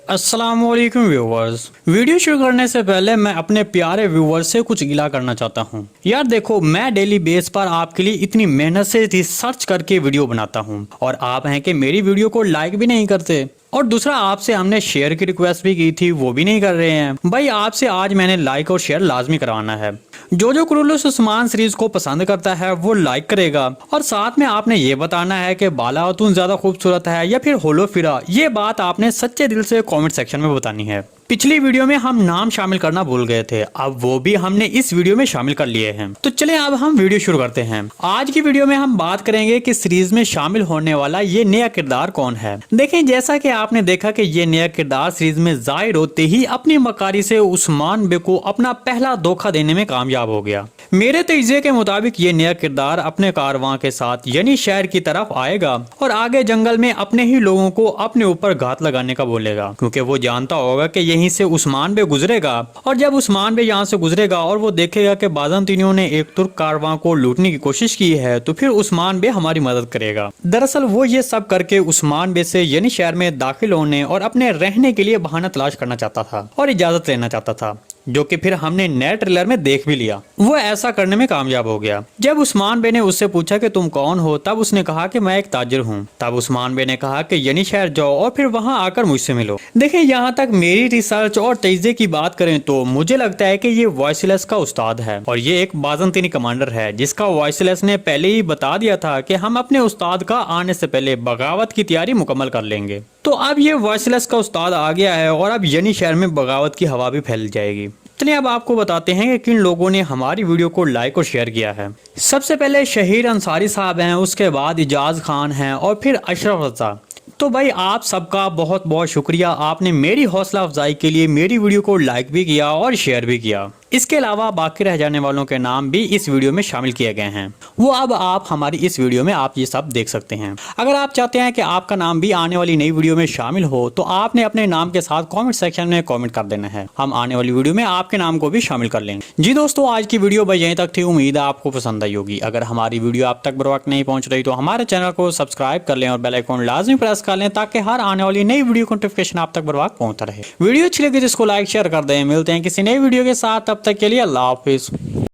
अस्सलाम वालेकुम viewers. Video शुरू करने से पहले मैं अपने प्यारे व्यूवर्स से कुछ गिला करना चाहता हूँ। यार देखो, मैं डेली बेस पर आपके लिए इतनी मेहनत से रिसर्च करके वीडियो बनाता हूँ और आप हैं कि मेरी वीडियो को लाइक भी नहीं करते। और दूसरा, आपसे हमने शेयर की रिक्वेस्ट भी की थी, वो भी नहीं कर रहे हैं। भाई आपसे आज मैंने लाइक और शेयर लाजमी करवाना है। जो कुरुलुस उस्मान सीरीज को पसंद करता है वो लाइक करेगा और साथ में आपने ये बताना है कि बाला खातून ज्यादा खूबसूरत है या फिर होलोफिरा। ये बात आपने सच्चे दिल से कमेंट सेक्शन में बतानी है। पिछली वीडियो में हम नाम शामिल करना भूल गए थे, अब वो भी हमने इस वीडियो में शामिल कर लिए हैं। तो चलें अब हम वीडियो शुरू करते हैं। आज की वीडियो में हम बात करेंगे कि सीरीज में शामिल होने वाला ये नया किरदार कौन है। देखें, जैसा कि आपने देखा कि ये नया किरदार सीरीज में जाहिर होते ही अपनी मकारी से उस्मान बे को अपना पहला धोखा देने में कामयाब हो गया। मेरे तजज़िये के मुताबिक ये नया किरदार अपने कारवां के साथ यानी शहर की तरफ आएगा और आगे जंगल में अपने ही लोगों को अपने ऊपर घात लगाने का बोलेगा, क्योंकि वो जानता होगा कि यहीं से उस्मान बे गुजरेगा। और जब उस्मान बे यहाँ से गुजरेगा और वो देखेगा कि बाज़ंतीनियों ने एक तुर्क कारवां को लूटने की कोशिश की है, तो फिर उस्मान बे हमारी मदद करेगा। दरअसल वो ये सब करके उस्मान बे से यानी शहर में दाखिल होने और अपने रहने के लिए बहाना तलाश करना चाहता था और इजाजत लेना चाहता था, जो कि फिर हमने नए ट्रेलर में देख भी लिया। वो ऐसा करने में कामयाब हो गया। जब उस्मान बे ने उससे पूछा कि तुम कौन हो, तब उसने कहा कि मैं एक ताजिर हूँ। तब उस्मान बे ने कहा कि यानी शहर जाओ और फिर वहाँ आकर मुझसे मिलो। देखें, यहाँ तक मेरी रिसर्च और तजज़िये की बात करें तो मुझे लगता है कि ये वॉइसलेस का उस्ताद है और ये एक बाज़ंतीनी कमांडर है, जिसका वॉइसलेस ने पहले ही बता दिया था कि हम अपने उस्ताद का आने से पहले बगावत की तैयारी मुकम्मल कर लेंगे। तो अब ये वॉइसलेस का उस्ताद आ गया है और अब यानी शहर में बगावत की हवा भी फैल जाएगी। चलिए अब आपको बताते हैं कि किन लोगों ने हमारी वीडियो को लाइक और शेयर किया है। सबसे पहले शहीर अंसारी साहब हैं, उसके बाद इजाज खान हैं और फिर अशरफ रजा। तो भाई आप सबका बहुत बहुत शुक्रिया, आपने मेरी हौसला अफजाई के लिए मेरी वीडियो को लाइक भी किया और शेयर भी किया। इसके अलावा बाकी रह जाने वालों के नाम भी इस वीडियो में शामिल किए गए हैं, वो अब आप हमारी इस वीडियो में आप ये सब देख सकते हैं। अगर आप चाहते हैं कि आपका नाम भी आने वाली नई वीडियो में शामिल हो तो आपने अपने नाम के साथ कमेंट सेक्शन में कमेंट कर देना है। हम आने वाली वीडियो में आपके नाम को भी शामिल कर लेंगे। जी दोस्तों, आज की वीडियो बस यहीं तक थी। उम्मीद है आपको पसंद आई होगी। अगर हमारी वीडियो आप तक बर वक्त नहीं पहुंच रही तो हमारे चैनल को सब्सक्राइब कर लें और बेल आइकन लाजमी प्रेस कर लें, ताकि हर आने वाली नई वीडियो को नोटिफिकेशन आप तक बर वक्त पहुंचता रहे। वीडियो अच्छी लगी तो इसको लाइक शेयर कर दें। मिलते हैं किसी नई वीडियो के साथ, तब तक के लिए अल्लाह हाफिज।